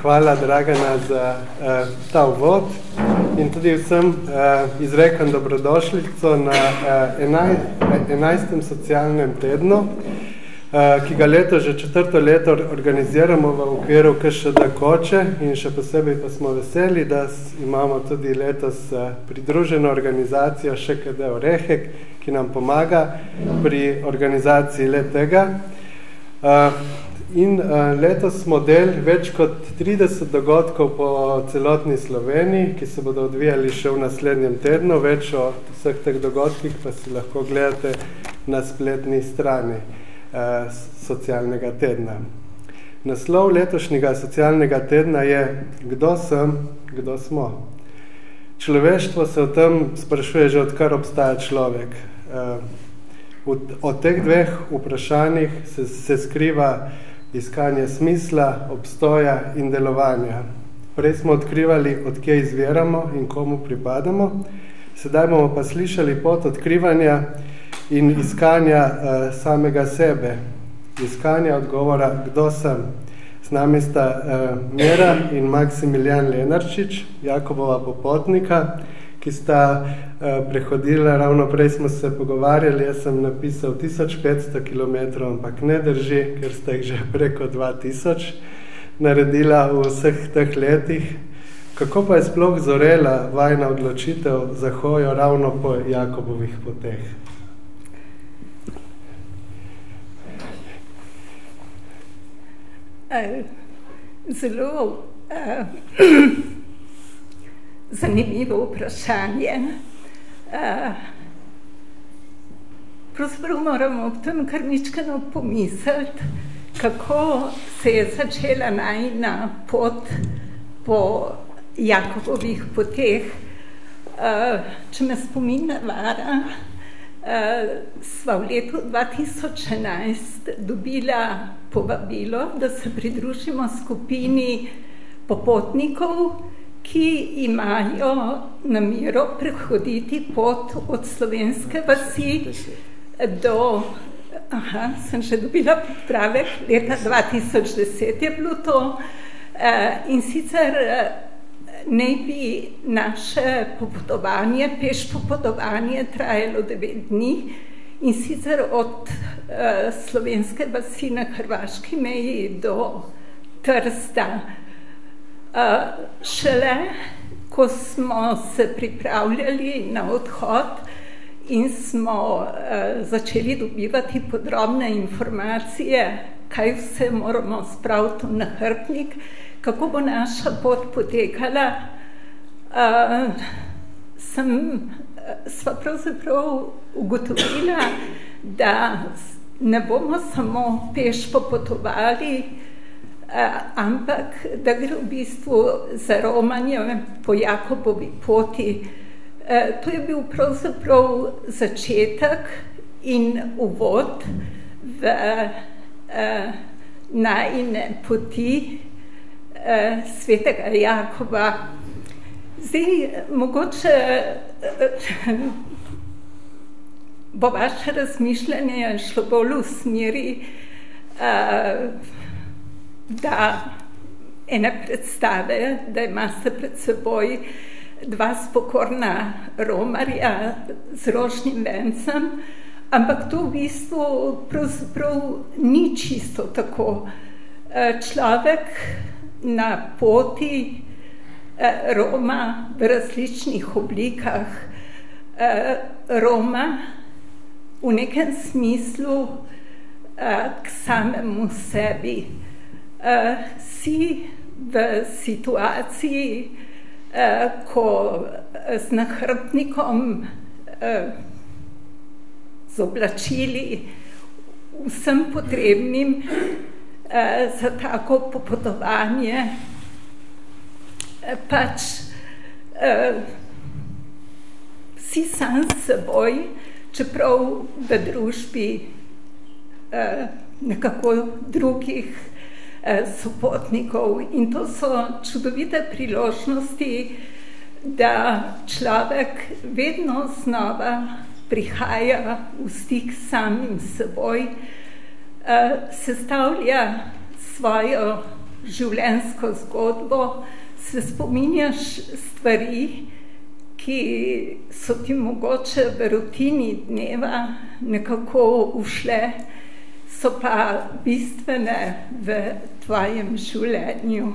hvala Dragana za ta uvod in tudi vsem izrekam dobrodošlico na 11. socialnem tednu, ki ga leto že 4. leto organiziramo v okviru KŠD Koče in še posebej pa smo veseli, da imamo tudi letos pridruženo organizacijo ŠKD Orehek, ki nam pomaga pri organizaciji le-tega. In letos smo del več kot 30 dogodkov po celotni Sloveniji, ki se bodo odvijali še v naslednjem tednu. Več o vseh teh dogodkih pa si lahko gledate na spletni strani socialnega tedna. Naslov letošnjega socialnega tedna je Kdo sem, kdo smo? Človeštvo se o tem sprašuje že odkar obstaja človek. Od teh dveh vprašanjih se skriva iskanje smisla, obstoja in delovanja. Prej smo odkrivali, od kje izviramo in komu pripadamo, sedaj bomo pa slišali pot odkrivanja in iskanja samega sebe, iskanja odgovora, kdo sem. Z nami sta Mira in Maksimilijan Lenarčič, Jakobova popotnika, ki sta prehodila, ravno prej smo se pogovarjali, jaz sem napisal 1500 km, ampak ne drži, ker sta jih že preko 2000 naredila v vseh teh letih. Kako pa je sploh zorela vajna odločitev za hojo ravno po Jakobovih poteh? Zelo zanimivo vprašanje. Pravzaprav moramo ob tem kar mičkeno pomisliti, kako se je začela najina pot po Jakobovih poteh. Če me spomin ne vara, sva v letu 2011 dobila povabilo, da se pridružimo skupini popotnikov, ki imajo namero prehoditi pot od slovenske vasi do, sem že dobila popravek, leta 2010 je bilo to, in sicer naj bi naše popotovanje, peš popotovanje trajalo 9 dni, in sicer od slovenske vasi na hrvaški meji do Trsta. Šele, ko smo se pripravljali na odhod in smo začeli dobivati podrobne informacije, kaj vse moramo spraviti v nahrbtnik, kako bo naša pot potekala, sva pravzaprav ugotovila, da ne bomo samo peš popotovali, ampak da gre v bistvu za romanje po Jakobovi poti. To je bil pravzaprav začetek in uvod v najine poti svetega Jakoba. Zdaj, mogoče bo vaše razmišljanje šlo bolj v smeri, da ene predstave, da imate pred seboj dva spokorna romarja z rožnim vencem, ampak to v bistvu pravzaprav ni čisto tako. Človek na poti roma v različnih oblikah, roma v nekem smislu k samemu sebi. Si v situaciji, ko z nahrbtnikom, z oblačili, vsem potrebnim za tako popotovanje, pač si sam s seboj, čeprav v družbi nekako drugih sopotnikov. In to so čudovite priložnosti, da človek vedno znova prihaja v stik s samim seboj, sestavlja svojo življenjsko zgodbo, se spominjaš stvari, ki so ti mogoče v rutini dneva nekako ušle, so pa bistvene v tvojem življenju.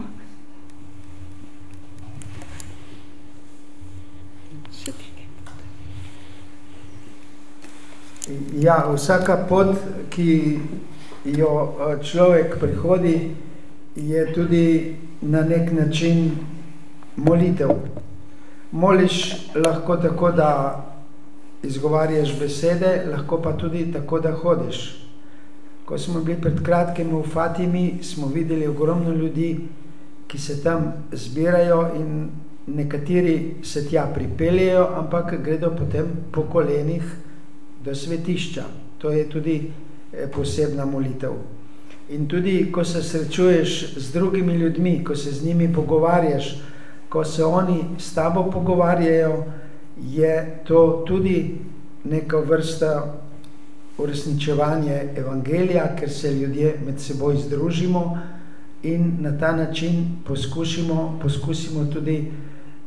Ja, vsaka pot, ki jo človek prehodi, je tudi na nek način molitev. Moliš lahko tako, da izgovarjaš besede, lahko pa tudi tako, da hodiš. Ko smo bili pred kratkim v Fatimi, smo videli ogromno ljudi, ki se tam zbirajo in nekateri se tja pripeljejo, ampak gredo potem po kolenih do svetišča. To je tudi posebna molitev. In tudi, ko se srečuješ z drugimi ljudmi, ko se z njimi pogovarjaš, ko se oni s tabo pogovarjajo, je to tudi neka vrsta uresničevanje evangelija, ker se ljudje med seboj združimo in na ta način poskusimo tudi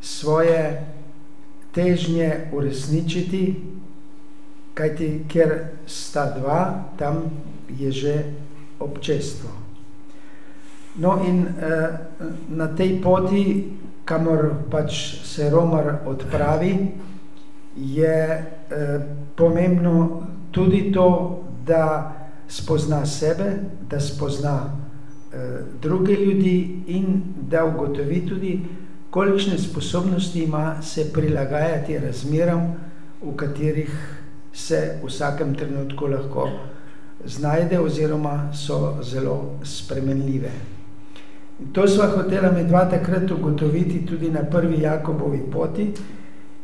svoje težnje uresničiti, kajti ker sta dva, tam je že občestvo. No in na tej poti, kamor pač se romar odpravi, je pomembno tudi to, da spozna sebe, da spozna druge ljudi in da ugotovi tudi, kolikšne sposobnosti ima se prilagajati razmeram, v katerih se v vsakem trenutku lahko znajde oziroma so zelo spremenljive. In to sva hotela med dva takrat ugotoviti tudi na prvi Jakobovi poti.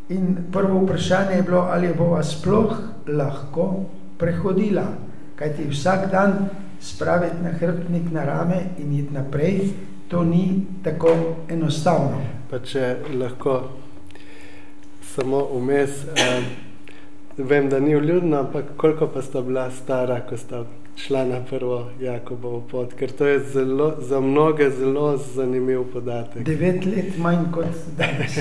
In prvo vprašanje je bilo, ali bova sploh lahko prehodila, kajti vsak dan spraviti nahrbtnik na rame in iti naprej, to ni tako enostavno. Pa če lahko samo vmes, vem, da ni vljudno, ampak koliko pa sta bila stara, ko sta šla na prvo Jakobovo pot, ker to je za mnoge zelo zanimiv podatek. 9 let manj kot danes.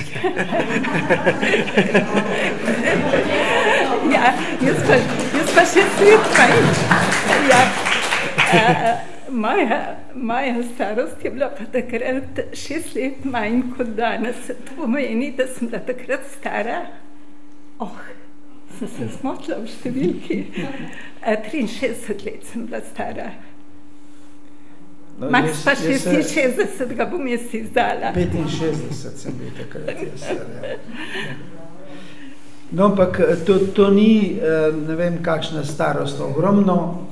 Ja, jaz pa 6 let manj. Ja. Moja starost je bila pa takrat 6 let manj kot danes. To pomeni, da sem bila takrat stara. Sem se zmotila v številki. 63 let sem bila stara. No, Max pa 66 ga bom jaz izdala. 65 sem bil takrat stara. No, ampak to ni, ne vem, kakšna starost. Ogromno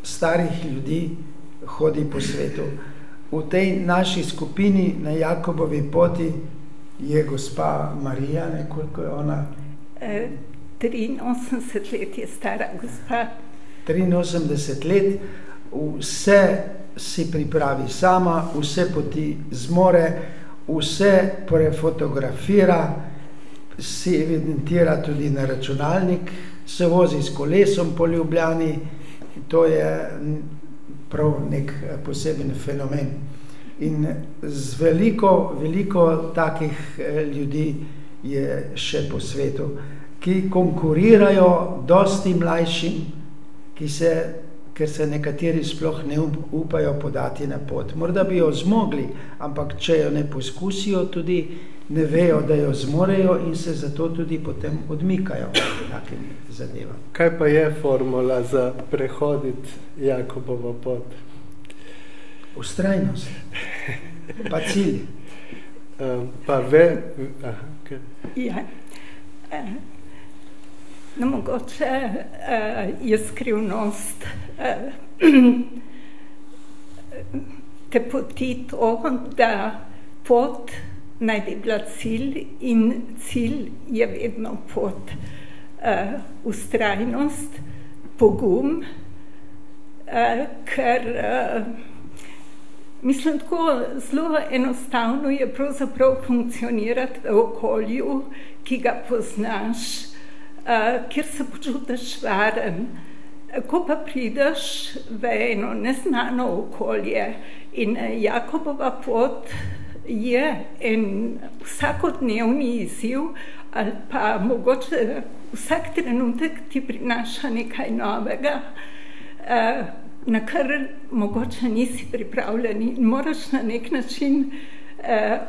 starih ljudi hodi po svetu. V tej naši skupini na Jakobovi poti je gospa Marija, koliko je ona? 83 let je stara gospa. 83 let, vse si pripravi sama, vse poti zmore, vse prefotografira, si evidentira tudi na računalnik, se vozi s kolesom po Ljubljani, to je prav nek poseben fenomen. In z veliko takih ljudi je še po svetu, ki konkurirajo dosti mlajšim, ker se nekateri sploh ne upajo podati na pot. Morda bi jo zmogli, ampak če jo ne poskusijo, tudi ne vejo, da jo zmorejo in se zato tudi potem odmikajo takim zadevam. Kaj pa je formula za prehoditi Jakobovo pot? Vztrajnost, pa cilj. Ja. No, mogoče je skrivnost te poti to, da pot naj bi bila cilj in cilj je vedno pot. Vztrajnost, pogum, ker mislim, tako zelo enostavno je pravzaprav funkcionirati v okolju, ki ga poznaš, kjer se počutiš varen. Ko pa prideš v eno neznano okolje In Jakobova pot je en vsakodnevni izziv, ali pa mogoče vsak trenutek ti prinaša nekaj novega, na kar mogoče nisi pripravljen in moraš na nek način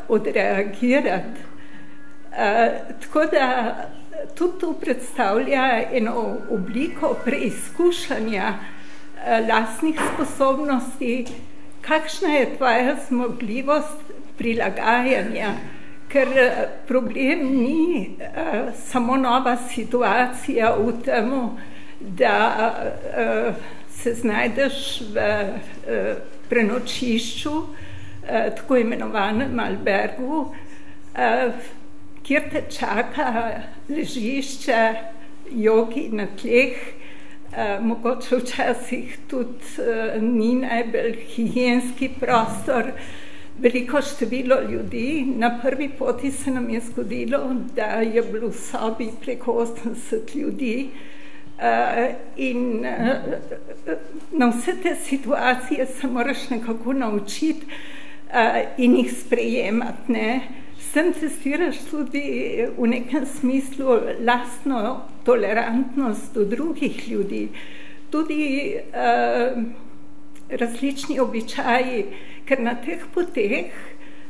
odreagirati. Tako da tudi to predstavlja eno obliko preizkušanja lastnih sposobnosti, kakšna je tvoja zmogljivost prilagajanja, ker problem ni samo nova situacija v tem, da se znajdeš v prenočišču, tako imenovanem albergu, kjer te čaka ležišče, jogi na tleh, mogoče včasih tudi ni najbolj higienski prostor, veliko število ljudi. Na prvi poti se nam je zgodilo, da je bilo v sobi preko 80 ljudi in na vse te situacije se moraš nekako naučiti in jih sprejemati, ne. S tem testiraš tudi v nekem smislu lastno tolerantnost do drugih ljudi, tudi različni običaji, ker na teh poteh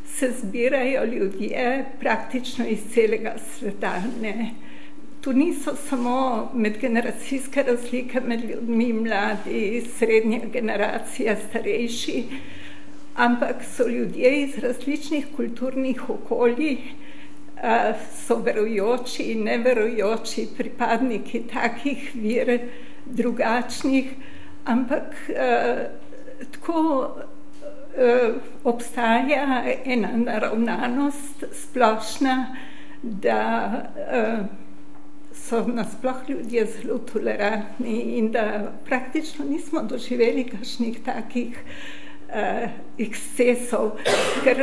se zbirajo ljudje praktično iz celega sveta, ne. Tu niso samo medgeneracijske razlike med ljudmi, mladi, srednja generacija, starejši, ampak so ljudje iz različnih kulturnih okolij, so verujoči, neverujoči, pripadniki takih vir, drugačnih, ampak tako obstaja ena naravnanost splošna, da so nasploh ljudje zelo tolerantni in da praktično nismo doživeli kakšnih takih ekscesov, ker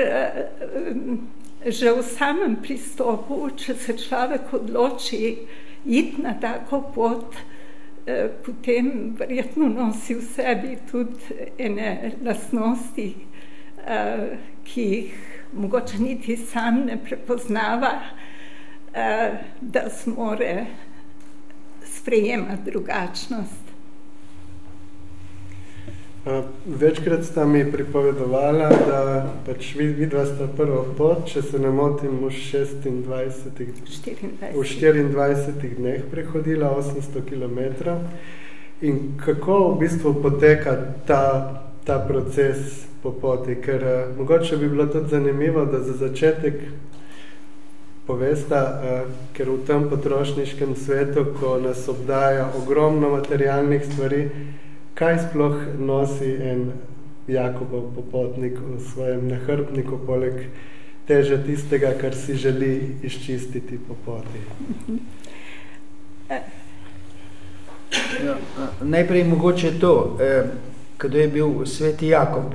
že v samem pristopu, če se človek odloči iti na tako pot, potem verjetno nosi v sebi tudi ene lastnosti, ki jih mogoče niti sam ne prepoznava, da zmore sprejemati drugačnost. Večkrat sta mi pripovedovala, da pač vidva sta prvo pot, če se ne motim, v 24 dneh prehodila 800 kilometrov. In kako v bistvu poteka ta proces po poti? Ker mogoče bi bilo tudi zanimivo, da za začetek povesta, ker v tem potrošniškem svetu, ko nas obdaja ogromno materialnih stvari, kaj sploh nosi en Jakobov popotnik v svojem nahrbtniku, poleg teže tistega, kar si želi izčistiti po poti? Najprej mogoče to, kada je bil sveti Jakob.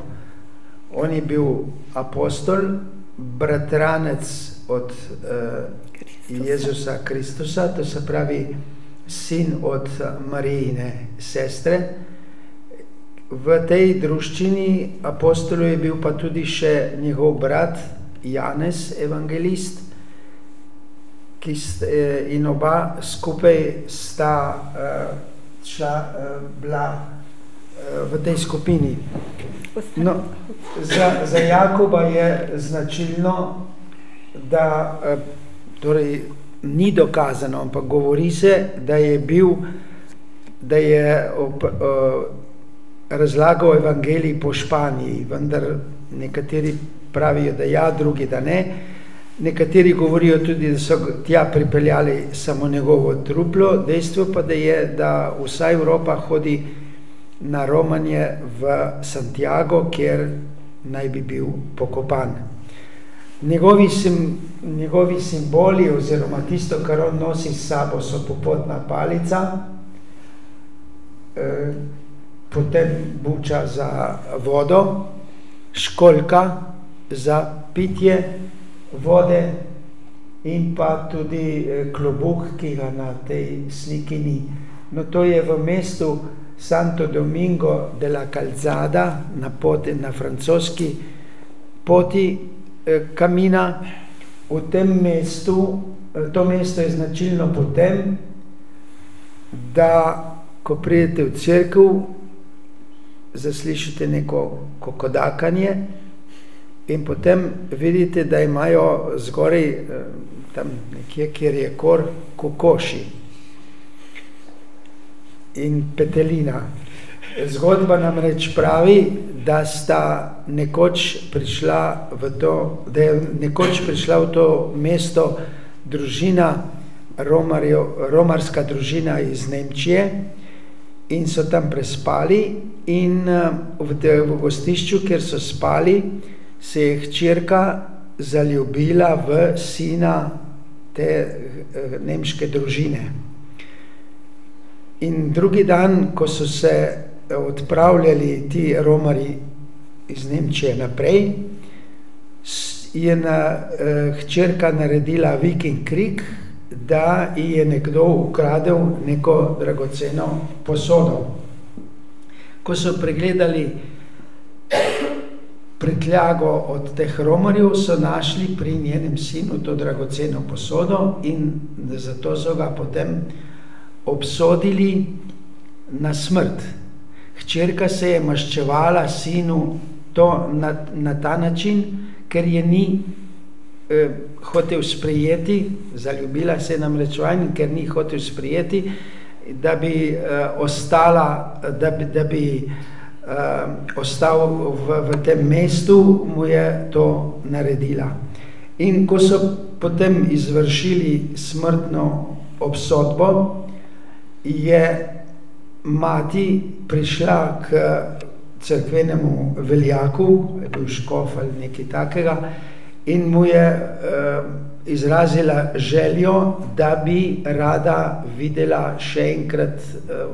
On je bil apostol, bratranec od Jezusa Kristusa, to se pravi sin od Marijine sestre. V tej druščini apostolu je bil pa tudi še njegov brat Janez, evangelist, in oba skupaj sta bila v tej skupini. No, za Jakoba je značilno, da torej ni dokazano, ampak govori se, da je razlagal evangelij po Španiji, vendar nekateri pravijo, da ja, drugi, da ne. Nekateri govorijo tudi, da so tja pripeljali samo njegovo truplo. Dejstvo pa da vsa Evropa hodi na romanje v Santiago, kjer naj bi bil pokopan. Njegovi simboli oziroma tisto, kar on nosi s sabo, so popotna palica, potem buča za vodo, školjka za pitje vode in pa tudi klobuk, ki ga na tej sliki ni. No, to je v mestu Santo Domingo de la Calzada na francoski poti kamina. V tem mestu, to mesto je značilno po tem, da ko pridete v cerkev, zaslišite neko kokodakanje in potem vidite, da imajo zgoraj tam nekje, kjer je kor, kokoši in petelina. Zgodba namreč pravi, da sta nekoč prišla v to mesto družina, romarska družina iz Nemčije, in so tam prespali in v gostišču, kjer so spali, se je hčerka zaljubila v sina te nemške družine. In drugi dan, ko so se odpravljali ti Romari iz Nemčije naprej, je hčerka naredila vik in krik, da ji je nekdo ukradel neko dragoceno posodo. Ko so pregledali prtljago od teh Romarjev, so našli pri njenem sinu to dragoceno posodo in zato so ga potem obsodili na smrt. Hčerka se je maščevala sinu to na ta način, ker je ni hotel sprejeti, zaljubila se je namreč vanj, ker ni hotel sprejeti, da bi ostal v tem mestu, mu je to naredila. In ko so potem izvršili smrtno obsodbo, je mati prišla k cerkvenemu veljaku, je bil škof ali nekaj takega, in mu je izrazila željo, da bi rada videla še enkrat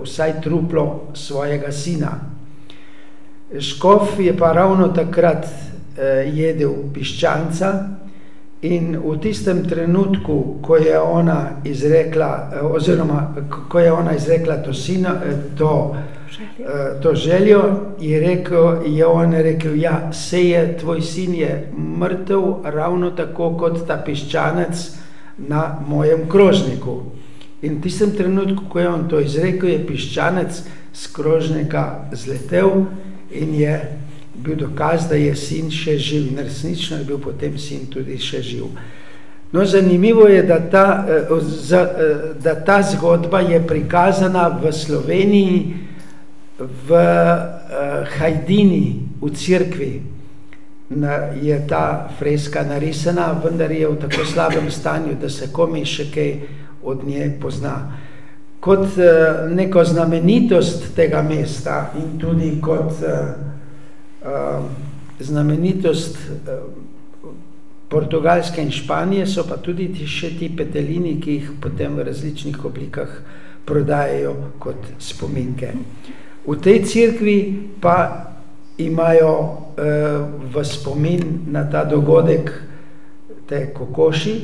vsaj truplo svojega sina. Škof je pa ravno takrat jedel piščanca in v tistem trenutku, ko je ona izrekla, ko je ona izrekla to željo, je on rekel, ja, saj je, tvoj sin je mrtev ravno tako kot ta piščanec na mojem krožniku. In v tistem trenutku, ko je on to izrekel, je piščanec z krožnika zletel in je bil dokaz, da je sin še živ. In resnično je bil potem sin tudi še živ. No, zanimivo je, da ta zgodba je prikazana v Sloveniji, v Hajdini, v cerkvi. Je ta freska narisana, vendar je v tako slabem stanju, da se komaj še kaj od nje pozna. Kot neko znamenitost tega mesta in tudi kot znamenitost Portugalske in Španije so pa tudi še ti petelini, ki jih potem v različnih oblikah prodajajo kot spominke. V tej cerkvi pa imajo v spomin na ta dogodek te kokoši,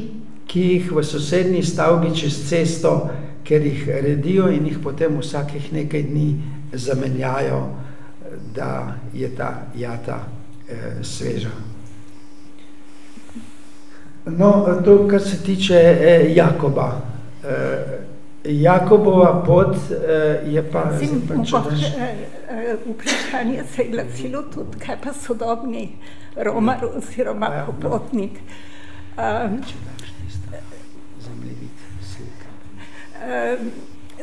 ki jih v sosednji stavbi čez cesto, ker jih redijo in jih potem vsakih nekaj dni zamenjajo, da je ta jata sveža. No, to, kar se tiče Jakoba. Jakobova pot je pa... Vprašanje se je glasilo tudi, kaj pa sodobni romar oziroma popotnik.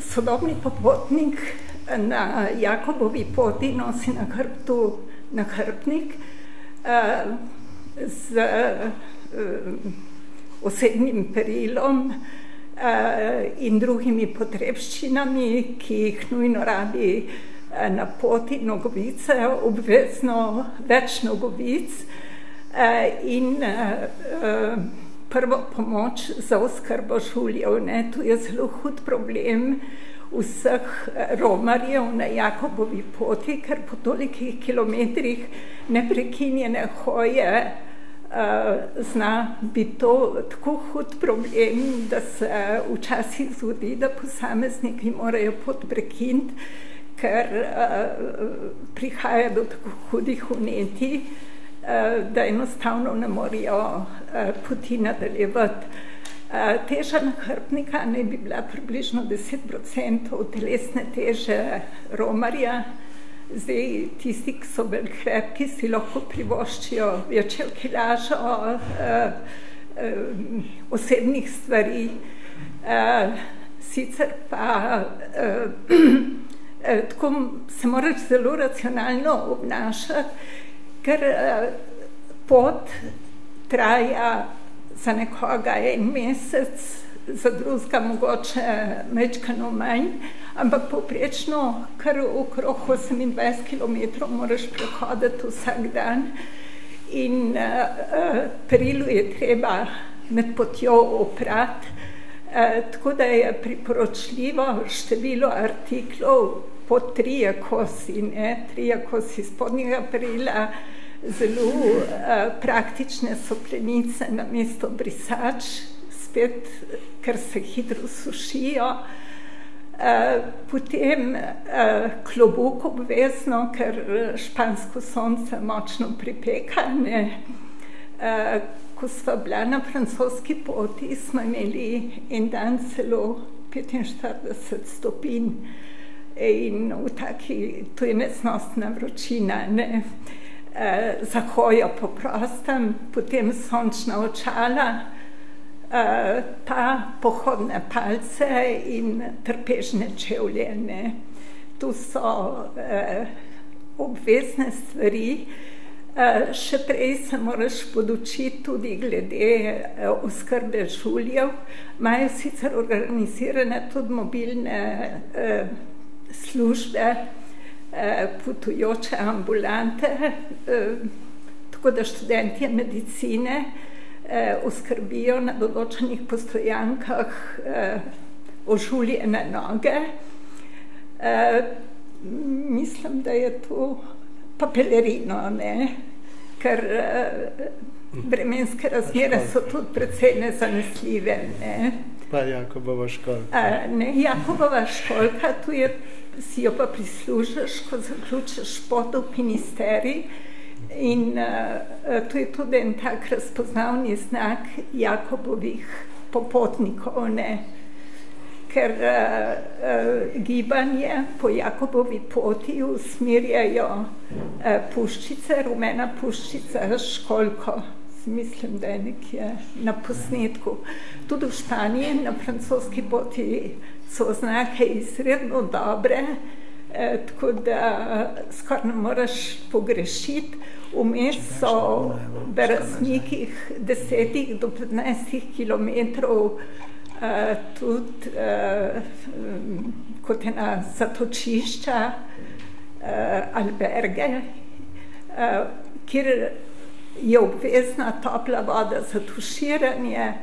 Sodobni popotnik na Jakobovi poti nosi na hrbtu nahrbtnik z osebnim perilom in drugimi potrebščinami, ki jih nujno rabi na poti, nogovice, obvezno več nogovic in prvo pomoč za oskrbo žuljev. Tu je zelo hud problem vseh romarjev na Jakobovi poti, ker po tolikih kilometrih neprekinjene hoje zna biti to tako hud problem, da se včasih zgodi, da posamezniki morajo pot prekiniti, ker prihaja do tako hudih vnetij, da enostavno ne morejo poti nadaljevati. Teža nahrbtnika naj bi bila približno 10% telesne teže romarja. Zdaj, tisti, ki so bolj krepki, si lahko privoščijo večjo kilažo osebnih stvari. Sicer pa tako se moraš zelo racionalno obnašati, ker pot traja za nekoga 1 mesec, za drugega mogoče majčkeno manj, ampak povprečno kar okrog 28 kilometrov moraš prehoditi vsak dan in perilu je treba med potjo oprati, tako da je priporočljivo število artiklov po 3 kosi, 3 kosi spodnjega perila, zelo praktične so plenice namesto brisač, spet, ker se hitro sušijo. Potem klobuk obvezno, ker špansko sonce močno pripeka. Ko sva bila na francoski poti, smo imeli en dan celo 45 stopinj in v taki, to je neznosna vročina, za hojo po prostem, potem sončna očala, pa pohodne palce in trpežne čevlje. Tu so obvezne stvari. Še prej se moraš podučiti tudi glede oskrbe žuljev. Imajo sicer organizirane tudi mobilne službe, potujoče ambulante, tako da študentje medicine oskrbijo na določenih postojankah ožuljene noge. Mislim, da je to pa pelerino, ker vremenske razmere so tudi precej nezanesljive. Pa Jakobova školjka. Jakobova školjka, tu si jo pa prislužiš, ko zaključiš pot v Pinisterij, in to je tudi en tak razpoznavni znak Jakobovih popotnikov, ker gibanje po Jakobovi poti usmerjajo puščice, rumena puščica s školjko. Mislim, da je nekje na posnetku. Tudi v Španiji na francoski poti so oznake izredno dobre, tako da skoraj ne moraš pogrešiti. Vmes so v razmikih 10 do 15 kilometrov tudi kot ena zatočišča, alberge, kjer je obvezna topla voda za tuširanje,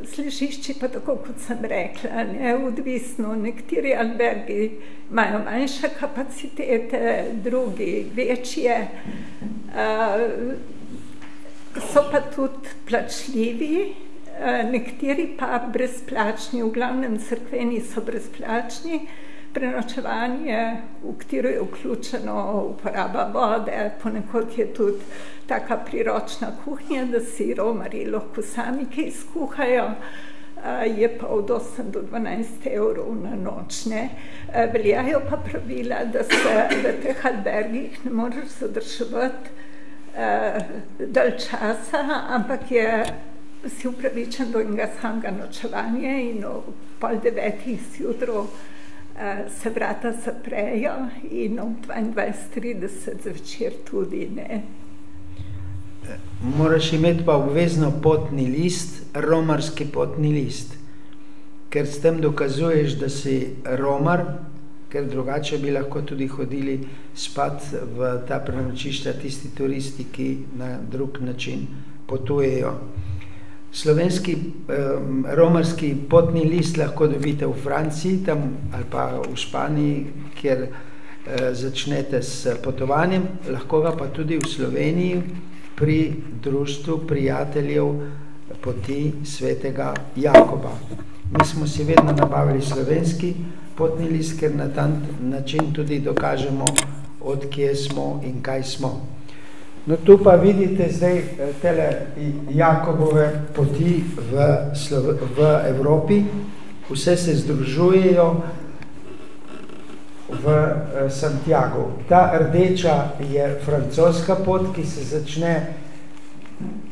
z ležišči pa tako, kot sem rekla, odvisno. Nekateri albergi imajo manjše kapacitete, drugi večje, so pa tudi plačljivi, nekateri pa brezplačni, v glavnem cerkveni so brezplačni, prenočevanje, v katero je vključeno uporaba vode, ponekod je tudi taka priročna kuhinja, da si romarji lahko sami kaj skuhajo, je pa od 8 do 12 evrov na noč. Veljajo pa pravila, da se v teh albergih ne moreš zadrževati dalj časa, ampak si upravičen do enega samega nočevanja in ob 8:30 zjutraj se vrata zaprejo in ob 22:30 zvečer tudi. Moraš imeti pa obvezno potni list, romarski potni list, ker s tem dokazuješ, da si romar, ker drugače bi lahko tudi hodili spat v ta prenočišča tisti turisti, ki na drug način potujejo. Slovenski romarski potni list lahko dobite v Franciji tam, ali pa v Španiji, kjer začnete s potovanjem, lahko ga pa tudi v Sloveniji pri društvu prijateljev poti svetega Jakoba. Mi smo si vedno nabavili slovenski potni list, ker na ta način tudi dokažemo, od kje smo in kaj smo. No, tu pa vidite zdaj tele Jakobove poti v Evropi. Vse se združujejo v Santiago. Ta rdeča je francoska pot, ki se začne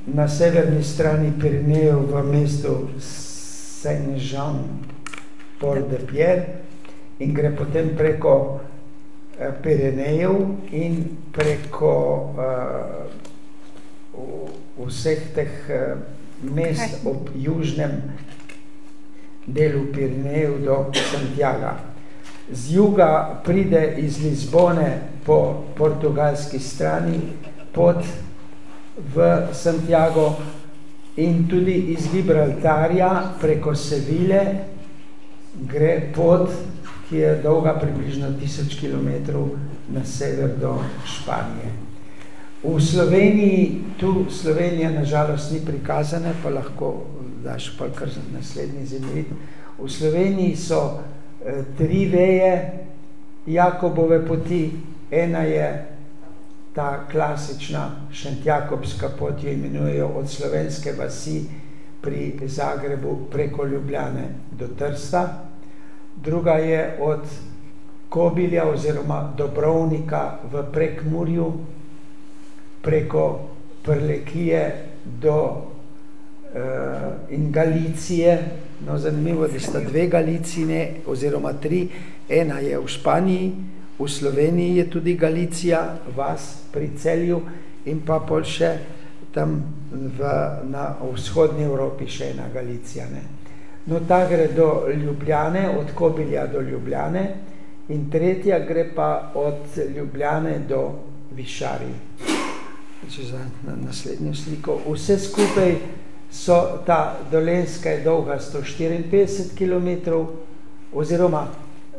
na severni strani Pirinejev v mestu Saint-Jean-Port-de-Pierre in gre potem preko Pirinejev in preko vseh teh mest ob južnem delu Pirinejev do Santiaga. Z juga pride iz Lizbone po portugalski strani pot v Santiago in tudi iz Gibraltarja preko Seville gre pot, ki je dolga približno 1000 kilometrov na sever do Španije. V Sloveniji, tu Slovenija nažalost ni prikazana, pa lahko daš pa kar naslednji zemljevid. V Sloveniji so 3 veje Jakobove poti. Ena je ta klasična šentjakobska pot, jo imenujejo od Slovenske vasi pri Zagrebu preko Ljubljane do Trsta. Druga je od Kobilja oziroma Dobrovnika v Prekmurju preko Prlekije do in Galicije. No, zanimivo, da sta 2 Galicine oziroma 3. Ena je v Španiji, v Sloveniji je tudi Galicija, vas pri Celju in pa pol še tam na vzhodni Evropi še ena Galicija. Ne? No, ta gre do Ljubljane, od Kobilja do Ljubljane in tretja gre pa od Ljubljane do Višarij. Če za naslednjo sliko. Vse skupaj so, ta Dolenjska je dolga 154 km oziroma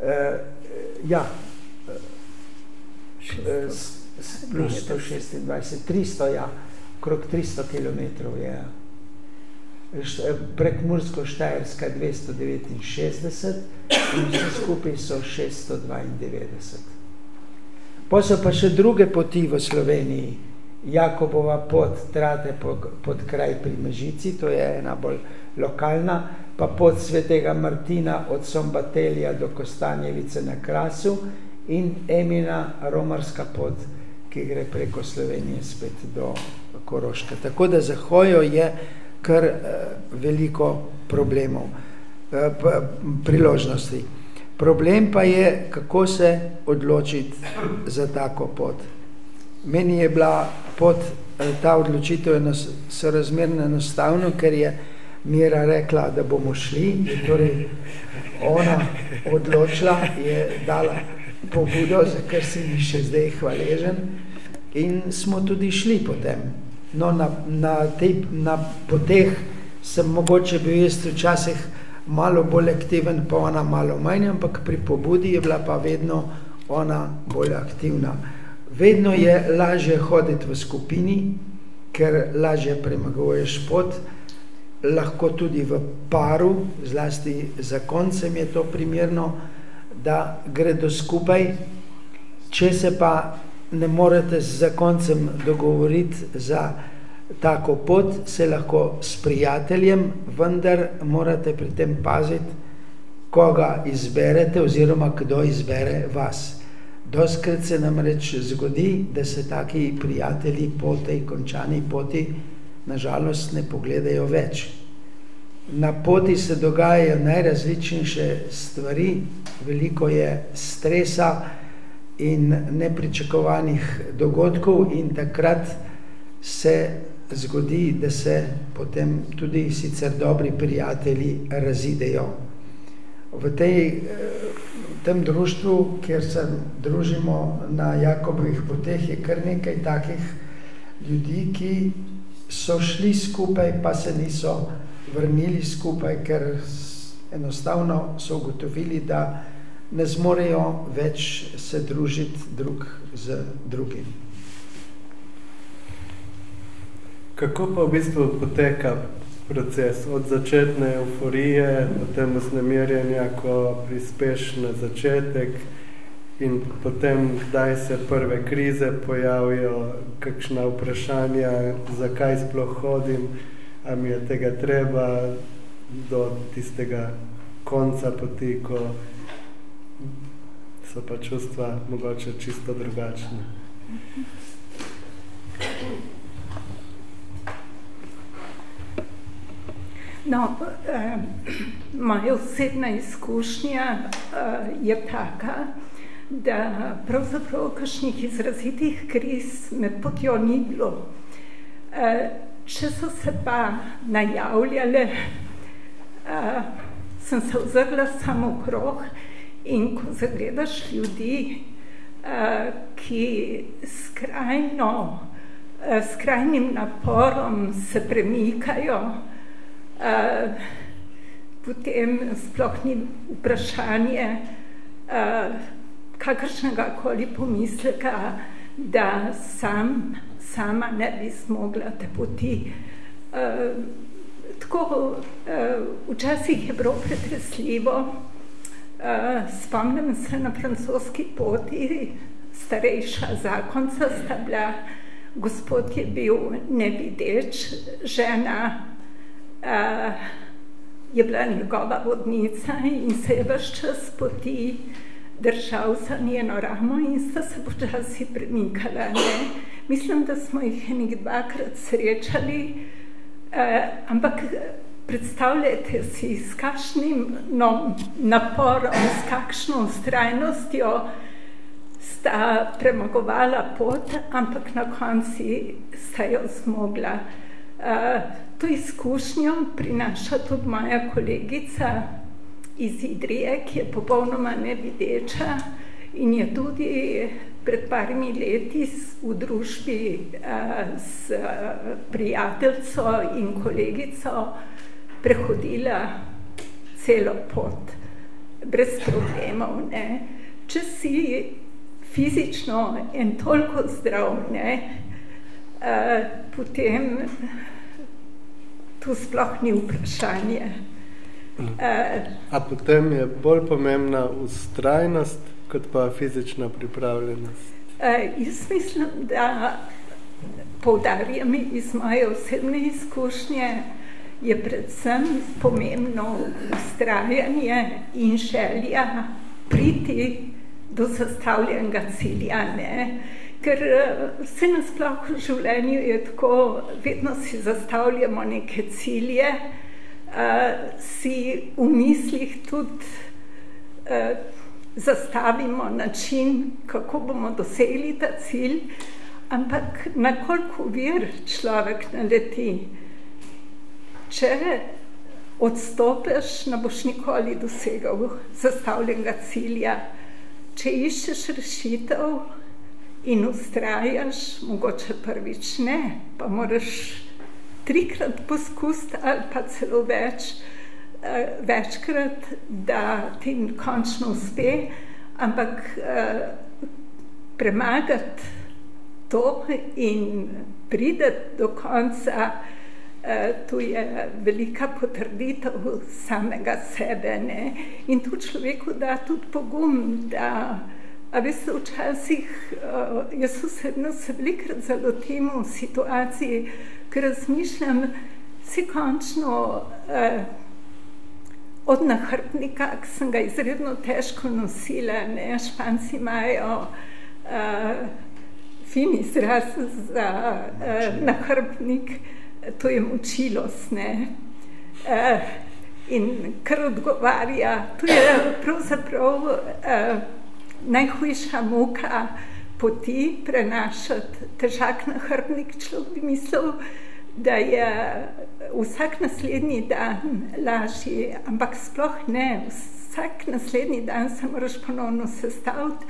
126, 300, ja, okrog 300 km je. Prekmursko-Štajerska 269 in vse skupaj so 692. Pa so pa še druge poti v Sloveniji. Jakobova pot trate pod kraj pri Mežici, to je ena bolj lokalna, pa pot Svetega Martina od Sombatelja do Kostanjevice na Krasu in Emina romarska pot, ki gre preko Slovenije spet do Koroške. Tako da za hojo je kar veliko problemov, priložnosti. Problem pa je, kako se odločiti za tako pot. Meni je bila pot, ta odločitev sorazmerno enostavno, ker je Mira rekla, da bomo šli, in torej ona odločila, je dala pobudo, za kar si mi še zdaj hvaležen, in smo tudi šli potem. No, na poteh sem mogoče bil jaz včasih malo bolj aktiven, pa ona malo manj, ampak pri pobudi je bila pa vedno ona bolj aktivna. Vedno je lažje hoditi v skupini, ker lažje premaguješ pot, lahko tudi v paru, zlasti za koncem je to primerno, da gredo skupaj. Če se pa ne morete z zakoncem dogovoriti za tako pot, se lahko s prijateljem, vendar morate pri tem paziti, koga izberete oziroma kdo izbere vas. Dostikrat se namreč zgodi, da se taki prijatelji po tej končani poti nažalost ne pogledajo več. Na poti se dogajajo najrazličnejše stvari, veliko je stresa in nepričakovanih dogodkov in takrat se zgodi, da se potem tudi sicer dobri prijatelji razidejo. V tem društvu, kjer se družimo na Jakobovih poteh, je kar nekaj takih ljudi, ki so šli skupaj, pa se niso vrnili skupaj, ker enostavno so ugotovili, da ne zmorejo več se družiti drug z drugim. Kako pa v bistvu poteka proces od začetne euforije, potem vznemirjenja, ko prispeš na začetek in potem, kdaj se prve krize pojavijo, kakšna vprašanja, zakaj sploh hodim, a mi je tega treba, do tistega konca poti, ko so pa čustva mogoče čisto drugačne. No, moja osebna izkušnja je taka, da pravzaprav kakšnih izrazitih kriz med potjo ni bilo. Če so se pa najavljale, sem se ozrla samo okrog in ko zagledaš ljudi, ki skrajnim naporom se premikajo, potem sploh ni vprašanje kakršnega koli pomisleka, da sama ne bi zmogla te poti. Tako, včasih je bilo pretresljivo. Spomnim se na francoski poti, starejša zakonca sta bila, gospod je bil nevideč, žena je bila njegova vodnica in se je ves čas poti držal za njeno ramo in sta se počasi premikala. Mislim, da smo jih enih dvakrat srečali, ampak predstavljajte si, s kakšnim naporom, s kakšno vztrajnostjo sta premagovala pot, ampak na konci sta jo zmogla. To izkušnjo prinaša tudi moja kolegica iz Idrije, ki je popolnoma nevideča in je tudi pred parimi leti v družbi s prijateljico in kolegico prehodila celo pot, brez problemov. Če si fizično in toliko zdrav, potem tu sploh ni vprašanje. A potem je bolj pomembna vztrajnost kot pa fizična pripravljenost? Jaz mislim, da poudarjam iz moje osebne izkušnje, je predvsem pomembno vztrajanje in želja priti do zastavljenega cilja. Ker vse nasploh v življenju je tako, vedno si zastavljamo neke cilje, si v mislih tudi zastavimo način, kako bomo dosegli ta cilj, ampak na koliko ovir človek naleti. Če odstopiš, ne boš nikoli dosegel zastavljenega cilja. Če iščeš rešitev in vztrajaš, mogoče prvič ne, pa moraš 3-krat poskusiti ali pa celo večkrat, da ti končno uspe, ampak premagati to in prideti do konca, tu je velika potrditev samega sebe. In tu človeku da tudi pogum, da a veste, včasih jaz osebno se velikrat zalotim v situaciji, ker razmišljam, si končno od nahrbnika, ki sem ga izredno težko nosila, Španci imajo fin izraz za nahrbnik, to je močilost, in kar odgovarja, to je pravzaprav najhujša muka poti, prenašati težak nahrbnik. Človek bi mislil, da je vsak naslednji dan lažji, ampak sploh ne. Vsak naslednji dan se moraš ponovno sestaviti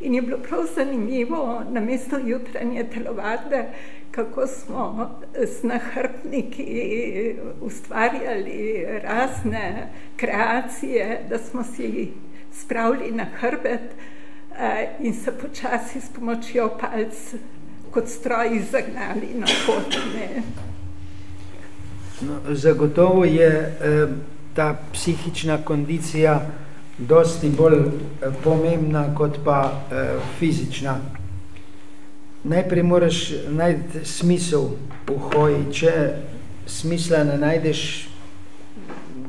in je bilo prav zanimivo namesto jutranje telovadbe, kako smo z nahrbniki ustvarjali razne kreacije, da smo si spravili na hrbet in se počasi s pomočjo palc kot stroji zagnali na pot. No, zagotovo je ta psihična kondicija dosti bolj pomembna kot pa fizična. Najprej moraš najti smisel v hoji. Če smisla ne najdeš,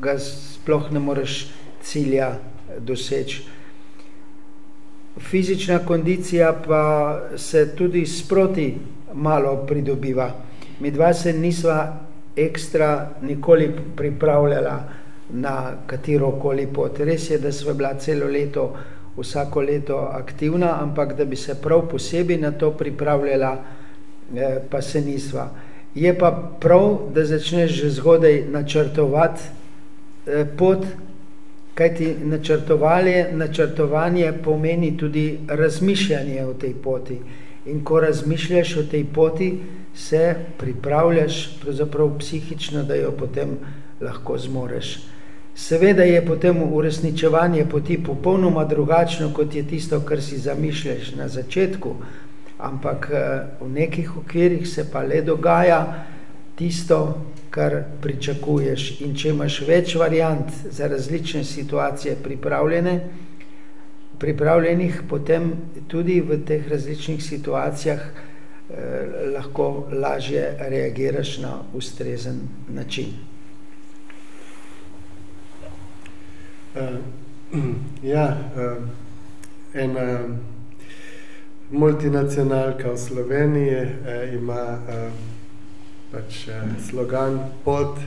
ga sploh ne moreš cilja doseči. Fizična kondicija pa se tudi sproti malo pridobiva. Midva se nisva ekstra nikoli pripravljala na katerokoli pot. Res je, da sva bila celo leto, vsako leto aktivna, ampak da bi se prav posebej na to pripravljala, pa se nisva. Je pa prav, da začneš že zgodaj načrtovati pot, kajti načrtovanje pomeni tudi razmišljanje o tej poti. In ko razmišljaš o tej poti, se pripravljaš pravzaprav psihično, da jo potem lahko zmoreš. Seveda je potem uresničevanje poti popolnoma drugačno, kot je tisto, kar si zamišljaš na začetku, ampak v nekih okvirih se pa le dogaja tisto, kar pričakuješ. In če imaš več variant za različne situacije pripravljenih, potem tudi v teh različnih situacijah lahko lažje reagiraš na ustrezen način. Ena multinacionalka v Sloveniji ima slogan pot,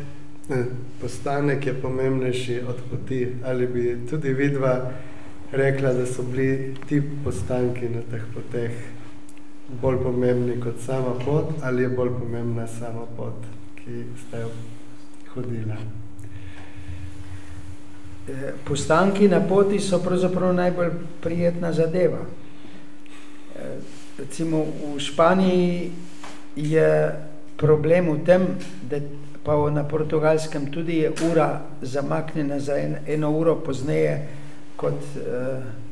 postanek je pomembnejši od poti. Ali bi tudi vidva rekla, da so bili ti postanki na teh poteh bolj pomembni kot sama pot, ali je bolj pomembna sama pot, ki ste jo hodila? Postanki na poti so pravzaprav najbolj prijetna zadeva. Recimo v Španiji je problem v tem, da pa na Portugalskem tudi je ura zamaknjena za eno uro pozneje, kot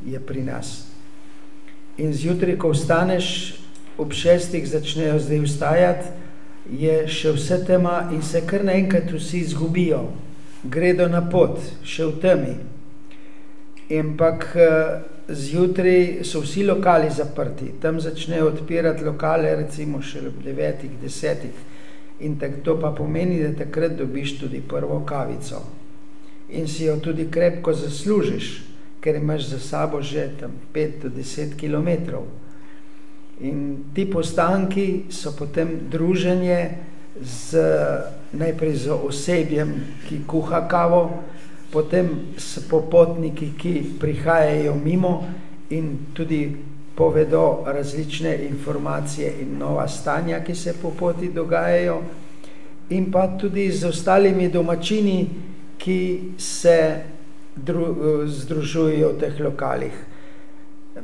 je pri nas. In zjutraj, ko vstaneš, ob 6 začnejo zdaj vstajati, je še vse tema in se kar naenkrat vsi izgubijo. Gredo na pot, še v temi. Ampak zjutraj so vsi lokali zaprti. Tam začnejo odpirati lokale, recimo še ob 9, 10. In to pa pomeni, da takrat dobiš tudi prvo kavico. In si jo tudi krepko zaslužiš, ker imaš za sabo že tam 5 do 10 kilometrov. In ti postanki so potem druženje najprej z osebjem, ki kuha kavo, potem s popotniki, ki prihajajo mimo in tudi povedo različne informacije in nova stanja, ki se po poti dogajajo, in pa tudi z ostalimi domačini, ki se združujejo v teh lokalih.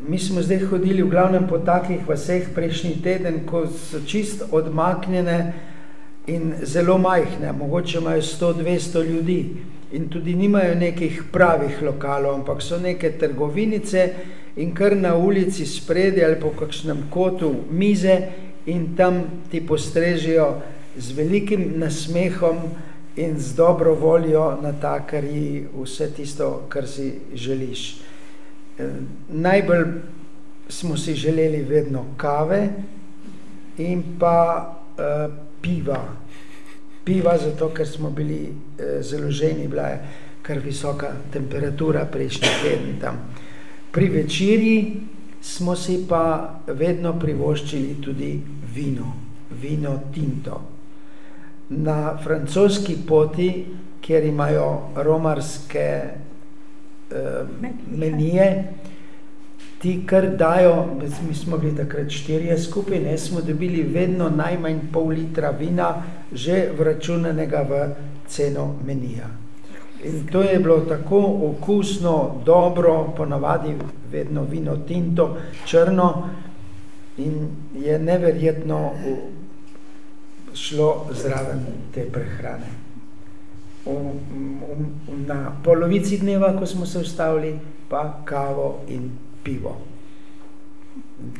Mi smo zdaj hodili v glavnem po takih vaseh prejšnji teden, ko so čist odmaknjene in zelo majhne, mogoče imajo 100-200 ljudi in tudi nimajo nekih pravih lokalov, ampak so neke trgovinice in kar na ulici spredi ali po kakšnem kotu mize in tam ti postrežijo z velikim nasmehom in z dobro voljo natakarji vse tisto, kar si želiš. Najbolj smo si želeli vedno kave in pa piva. Piva zato, ker smo bili zelo žejni, bila je kar visoka temperatura prejšnji teden tam. Pri večerji smo si pa vedno privoščili tudi vino tinto. Na francoski poti, kjer imajo romarske menije, ti kar dajo, mi smo bili takrat 4 skupaj, smo dobili vedno najmanj pol litra vina, že vračunanega v ceno menija. In to je bilo tako okusno, dobro, ponavadi vedno vino tinto, črno, in je neverjetno šlo zraven te prehrane. Na polovici dneva, ko smo se ustavili, pa kavo in pivo.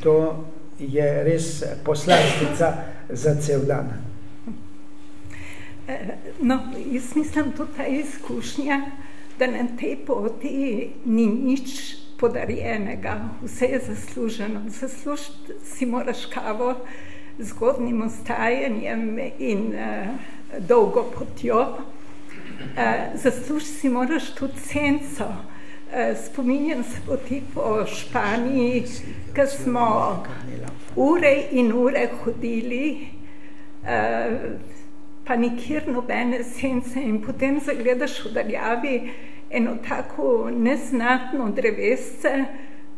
To je res poslastica za cel dan. No, jaz mislim, tudi ta izkušnja, da na tej poti ni nič podarjenega, vse je zasluženo. Zaslužiti si moraš kavo z zgodnjim vstajanjem in dolgo potjo. Zaslužiti si moraš tudi senco. Spominjam se poti po Španiji, ko smo ure in ure hodili, pa nikjer nobene sence in potem zagledaš v daljavi eno tako neznatno drevesce,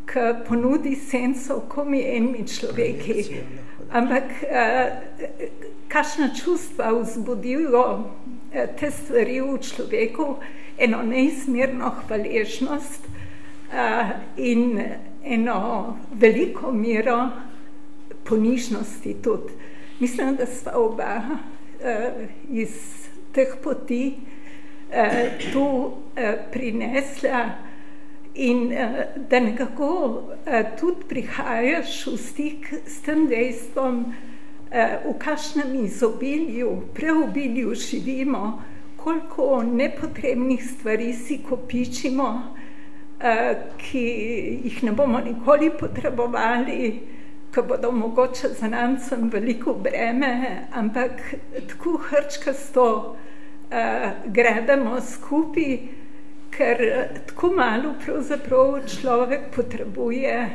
ki ponudi senco komi enimi človeki. Ampak kakšna čustva vzbudijo te stvari v človeku, eno neizmerno hvaležnost in eno veliko mero ponižnosti tudi. Mislim, da sva oba iz teh poti tu prinesla in da nekako tudi prihajaš v stik s tem dejstvom, v kakšnem izobilju, preobilju živimo, koliko nepotrebnih stvari si kopičimo, ki jih ne bomo nikoli potrebovali, ki bodo mogoče za namcem veliko breme, ampak tako hrčkasto gradamo skupaj, ker tako malo pravzaprav človek potrebuje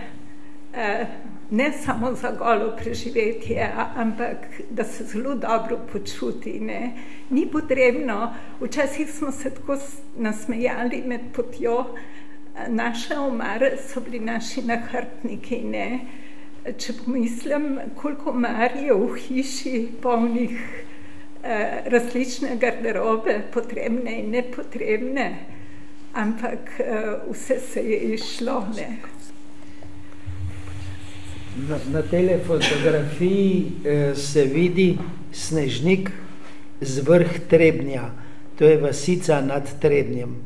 ne samo za golo preživetje, ampak da se zelo dobro počuti. Ne? Ni potrebno, včasih smo se tako nasmejali med potjo, naše omare so bili naši nahrbtniki, ne? Če pomislim, koliko omar je v hiši polnih različne garderobe, potrebne in nepotrebne, ampak vse se je išlo. Ne? Na tele fotografiji se vidi Snežnik z vrh Trebnja, to je vasica nad Trebnjem.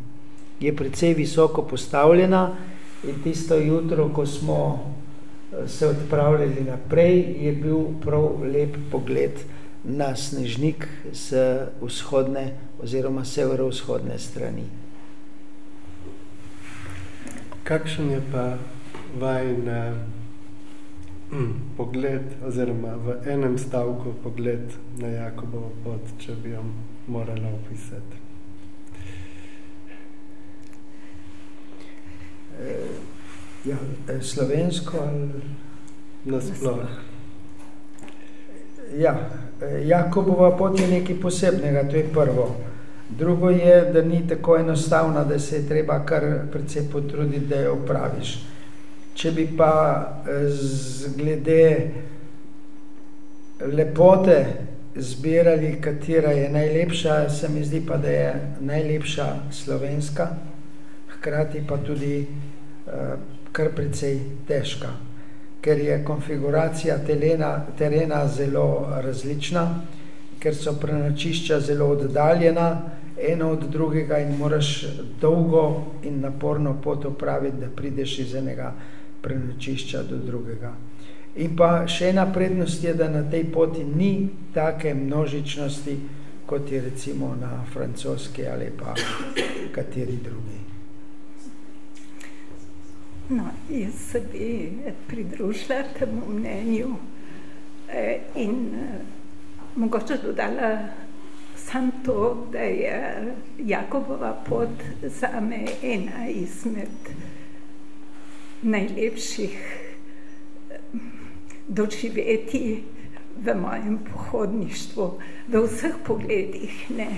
Je precej visoko postavljena in tisto jutro, ko smo se odpravljali naprej, je bil prav lep pogled na Snežnik z vzhodne oziroma severovzhodne strani. Kakšen je pa vajin pogled oziroma v enem stavku pogled na Jakobovo pot, če bi jo morala opisati? Ja, slovensko ali nasploh? Ja, Jakobova pot je nekaj posebnega, to je prvo. Drugo je, da ni tako enostavna, da se je treba kar precej potruditi, da jo opraviš. Če bi pa glede lepote zbirali, katera je najlepša, se mi zdi pa, da je najlepša slovenska, hkrati pa tudi kar precej težka, ker je konfiguracija terena zelo različna, ker so prenočišča zelo oddaljena eno od drugega in moraš dolgo in naporno pot opraviti, da prideš iz enega prenočišča do drugega. In pa še ena prednost je, da na tej poti ni take množičnosti, kot je recimo na francoski ali pa kateri drugi. No, jaz se bi pridružila temu mnenju in mogoče dodala sam to, da je Jakobova pot zame ena izmed najlepših doživetij v mojem pohodništvu, v vseh pogledih. Ne.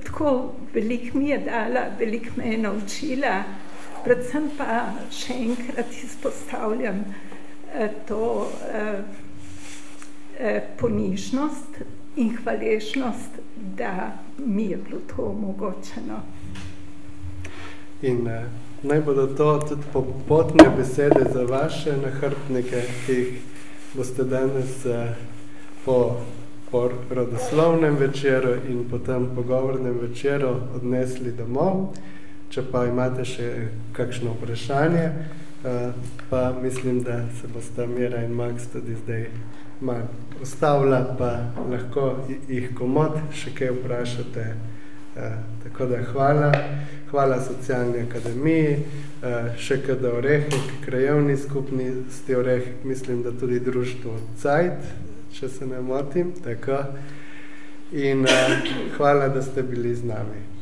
Tako veliko mi je dala, veliko me je naučila, predvsem pa še enkrat izpostavljam to ponižnost in hvaležnost, da mi je bilo to omogočeno. In naj bodo to tudi popotne besede za vaše nahrbtnike, ki jih boste danes po rodoslovnem večeru in potem pogovornem večeru odnesli domov. Če pa imate še kakšno vprašanje, pa mislim, da se bosta Mira in Max tudi zdaj manj. Ostavlja pa lahko jih komod še kaj vprašate. Tako da hvala Socialni akademiji, še KD Orehek, krajevni skupnosti Orehek, mislim, da tudi društvo Cajt, če se ne motim, tako. In hvala, da ste bili z nami.